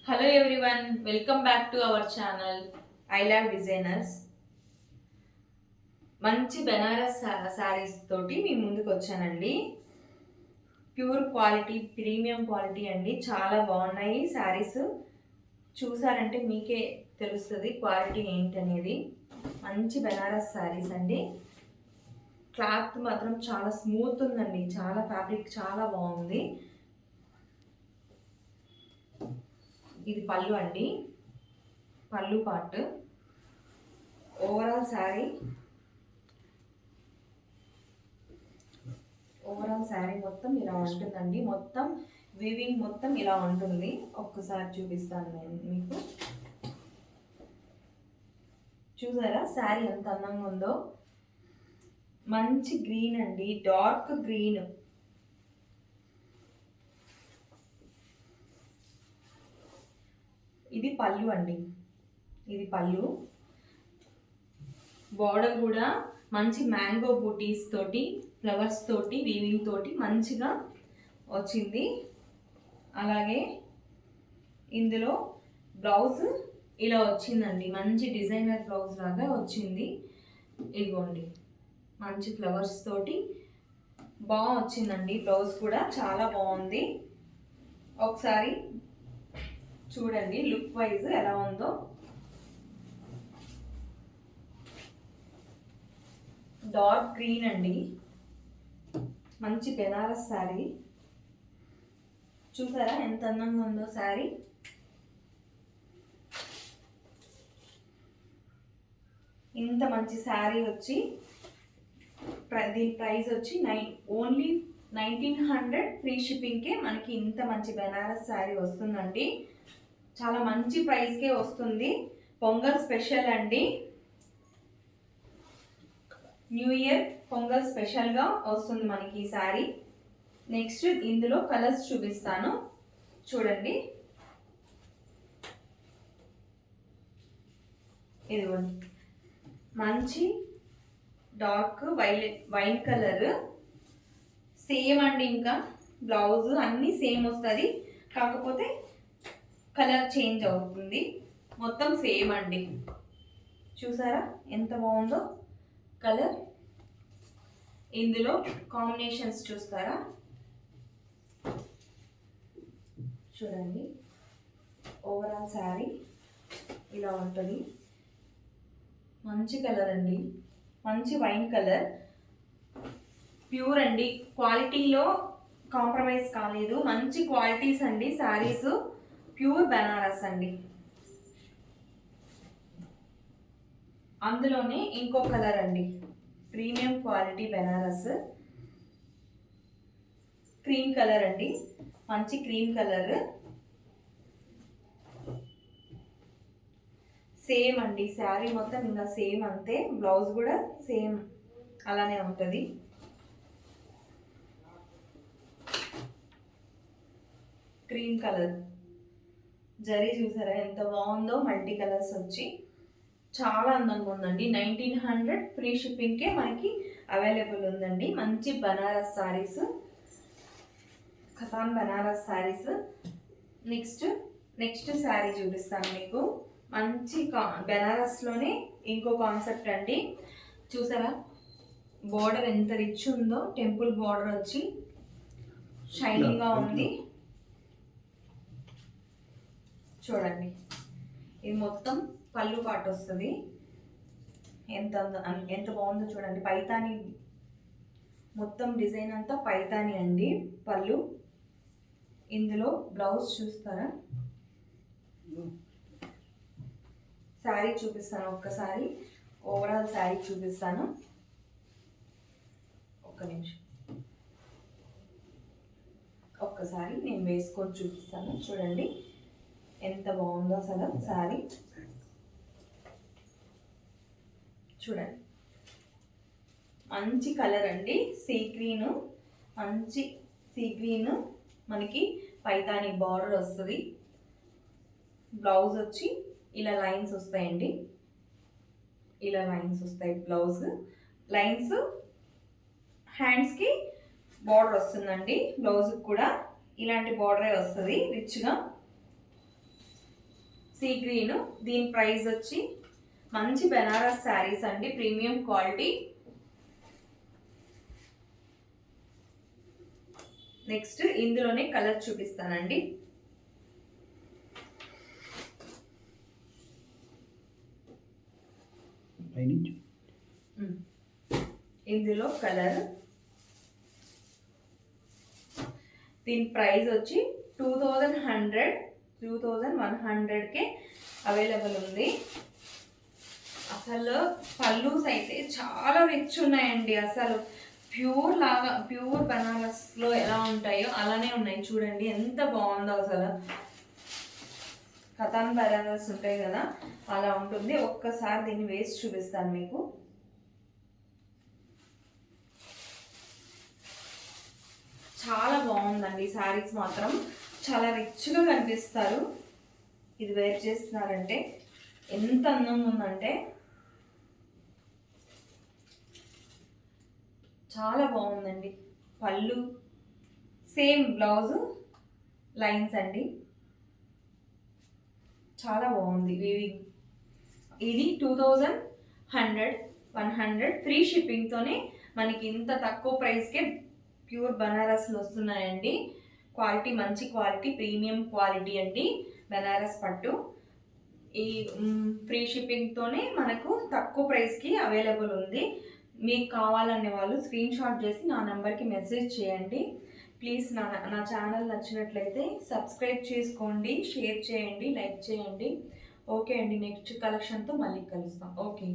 Hello everyone, welcome back to our channel I love designers. మంచి బెనారస్ శారీస్ తోటి మీ ముందుకు వచ్చానండి. ప్యూర్ క్వాలిటీ, ప్రీమియం క్వాలిటీ అండి. చాలా బాగున్నాయి శారీస్. చూసారంటే మీకే తెలుస్తుంది క్వాలిటీ ఏంటనేది. మంచి బెనారస్ శారీస్ అండి. క్లాత్ మాత్రం చాలా స్మూత్ ఉందండి. చాలా ఫ్యాబ్రిక్ చాలా బాగుంది. ఇది పళ్ళు అండి, పళ్ళు పార్ట్. ఓవరాల్ శారీ మొత్తం ఇలా ఉంటుందండి. మొత్తం వీవింగ్ మొత్తం ఇలా ఉంటుంది. ఒక్కసారి చూపిస్తాను నేను మీకు. చూసారా శారీ ఎంత అందంగా ఉందో. మంచి గ్రీన్ అండి, డార్క్ గ్రీన్. ఇది పళ్ళు అండి, ఇది పళ్ళు. బార్డర్ కూడా మంచి మ్యాంగో బూటీస్ తోటి, ఫ్లవర్స్ తోటి, వీవింగ్ తోటి మంచిగా వచ్చింది. అలాగే ఇందులో బ్లౌజ్ ఇలా వచ్చిందండి. మంచి డిజైనర్ బ్లౌజ్ లాగా వచ్చింది. ఇదిగోండి, మంచి ఫ్లవర్స్ తోటి బాగా వచ్చిందండి. బ్లౌజ్ కూడా చాలా బాగుంది. ఒకసారి చూడండి లుక్ వైజ్ ఎలా ఉందో. డార్క్ గ్రీన్ అండి, మంచి బెనారస్ శారీ. చూసారా ఎంత అందంగా ఉందో శారీ. ఇంత మంచి శారీ వచ్చి దీని ప్రైస్ వచ్చి ఓన్లీ 1900 ఫ్రీ షిప్పింగ్కే మనకి ఇంత మంచి బెనారస్ శారీ వస్తుందండి. చాలా మంచి ప్రైస్కే వస్తుంది. పొంగల్ స్పెషల్ అండి, న్యూ ఇయర్ పొంగల్ స్పెషల్గా వస్తుంది మనకి ఈ శారీ. నెక్స్ట్ ఇందులో కలర్స్ చూపిస్తాను చూడండి. ఇదిగోండి, మంచి డార్క్ వైన్ కలర్. సేమ్ అండి, ఇంకా బ్లౌజ్ అన్నీ సేమ్ వస్తుంది, కాకపోతే కలర్ చేంజ్ అవుతుంది. మొత్తం సేమ్ అండి. చూసారా ఎంత బాగుందో కలర్. ఇందులో కాంబినేషన్స్ చూస్తారా, చూడండి. ఓవరాల్ శారీ ఇలా ఉంటుంది. మంచి కలర్ అండి, మంచి వైన్ కలర్. ప్యూర్ అండి, క్వాలిటీలో కాంప్రమైజ్ కాలేదు. మంచి క్వాలిటీస్ అండి శారీస్. ప్యూర్ బెనారస్ అండి. అందులోనే ఇంకో కలర్ అండి, premium quality Banaras. Cream colour అండి, మంచి క్రీమ్ కలర్. సేమ్ అండి శారీ మొత్తం ఇంకా సేమ్ అంతే. బ్లౌజ్ కూడా సేమ్ అలానే ఉంటుంది. క్రీమ్ కలర్ జరీ చూసారా ఎంత బాగుందో. మల్టీ కలర్స్ వచ్చి చాలా అందంగా ఉందండి. 1900 ఫ్రీ షిప్పింగ్కే మనకి అవైలబుల్ ఉందండి. మంచి బనారస్ శారీస్, ఖతాన్ బనారస్ శారీస్. నెక్స్ట్ శారీ చూపిస్తాను మీకు. మంచి బెనారస్లోనే ఇంకో కాన్సెప్ట్ అండి. చూసారా బార్డర్ ఎంత రిచ్ ఉందో. టెంపుల్ బార్డర్ వచ్చి షైనింగ్గా ఉంది. చూడండి, ఇది మొత్తం పళ్ళు పాటు వస్తుంది. ఎంత బాగుందో చూడండి. పైతాని మొత్తం డిజైన్ అంతా పైతాని అండి పళ్ళు. ఇందులో బ్లౌజ్ చూస్తారా. శారీ చూపిస్తాను ఒక్కసారి. ఓవరాల్ శారీ చూపిస్తాను, ఒక్క నిమిషం. ఒక్కసారి నేను వేసుకొని చూపిస్తాను. చూడండి ఎంత బాగుందో అసలు శారీ. చూడండి మంచి కలర్ అండి, సీ గ్రీన్. మంచి సీ గ్రీన్, మనకి పైతాని బార్డర్ వస్తుంది. బ్లౌజ్ వచ్చి ఇలా లైన్స్ వస్తాయండి, ఇలా లైన్స్ వస్తాయి. బ్లౌజ్ లైన్స్, హ్యాండ్స్కి బార్డర్ వస్తుందండి. బ్లౌజ్కి కూడా ఇలాంటి బార్డరే వస్తుంది రిచ్గా. Sea green. దీని ప్రైస్ వచ్చి మంచి బెనారస్ శారీస్ అండి, ప్రీమియం క్వాలిటీ. నెక్స్ట్ ఇందులోనే కలర్ చూపిస్తానండి. ఇందులో కలర్, దీని ప్రైస్ వచ్చి 2100కే అవైలబుల్ ఉంది. అసలు పల్లూస్ అయితే చాలా రిచ్ ఉన్నాయండి. అసలు ప్యూర్ బనారస్లో ఎలా ఉంటాయో అలానే ఉన్నాయి. చూడండి ఎంత బాగుందో అసలు. కథాన్ బనారస్ ఉంటాయి కదా, అలా ఉంటుంది. ఒక్కసారి దీన్ని వేసి చూపిస్తాను మీకు. చాలా బాగుందండి శారీస్ మాత్రం. చాలా రిచ్గా కనిపిస్తారు. ఇది వేర్ చేస్తున్నారంటే ఎంత అందంగా ఉందంటే చాలా బాగుందండి. పళ్ళు సేమ్, బ్లౌజు లైన్స్ అండి. చాలా బాగుంది వీవింగ్. ఇది 2100 ఫ్రీ షిప్పింగ్తోనే మనకి ఇంత తక్కువ ప్రైస్కే ప్యూర్ బనారస్లు వస్తున్నాయండి. క్వాలిటీ మంచి క్వాలిటీ, ప్రీమియం క్వాలిటీ అండి బనారస్ పట్టు. ఈ ఫ్రీ షిప్పింగ్తోనే మనకు తక్కువ ప్రైస్కి అవైలబుల్ ఉంది. మీకు కావాలనే వాళ్ళు స్క్రీన్ షాట్ చేసి నా నెంబర్కి మెసేజ్ చేయండి. ప్లీజ్ నా ఛానల్ నచ్చినట్లయితే సబ్స్క్రైబ్ చేసుకోండి, షేర్ చేయండి, లైక్ చేయండి. ఓకే అండి, నెక్స్ట్ కలెక్షన్తో మళ్ళీ కలుస్తాం. ఓకే.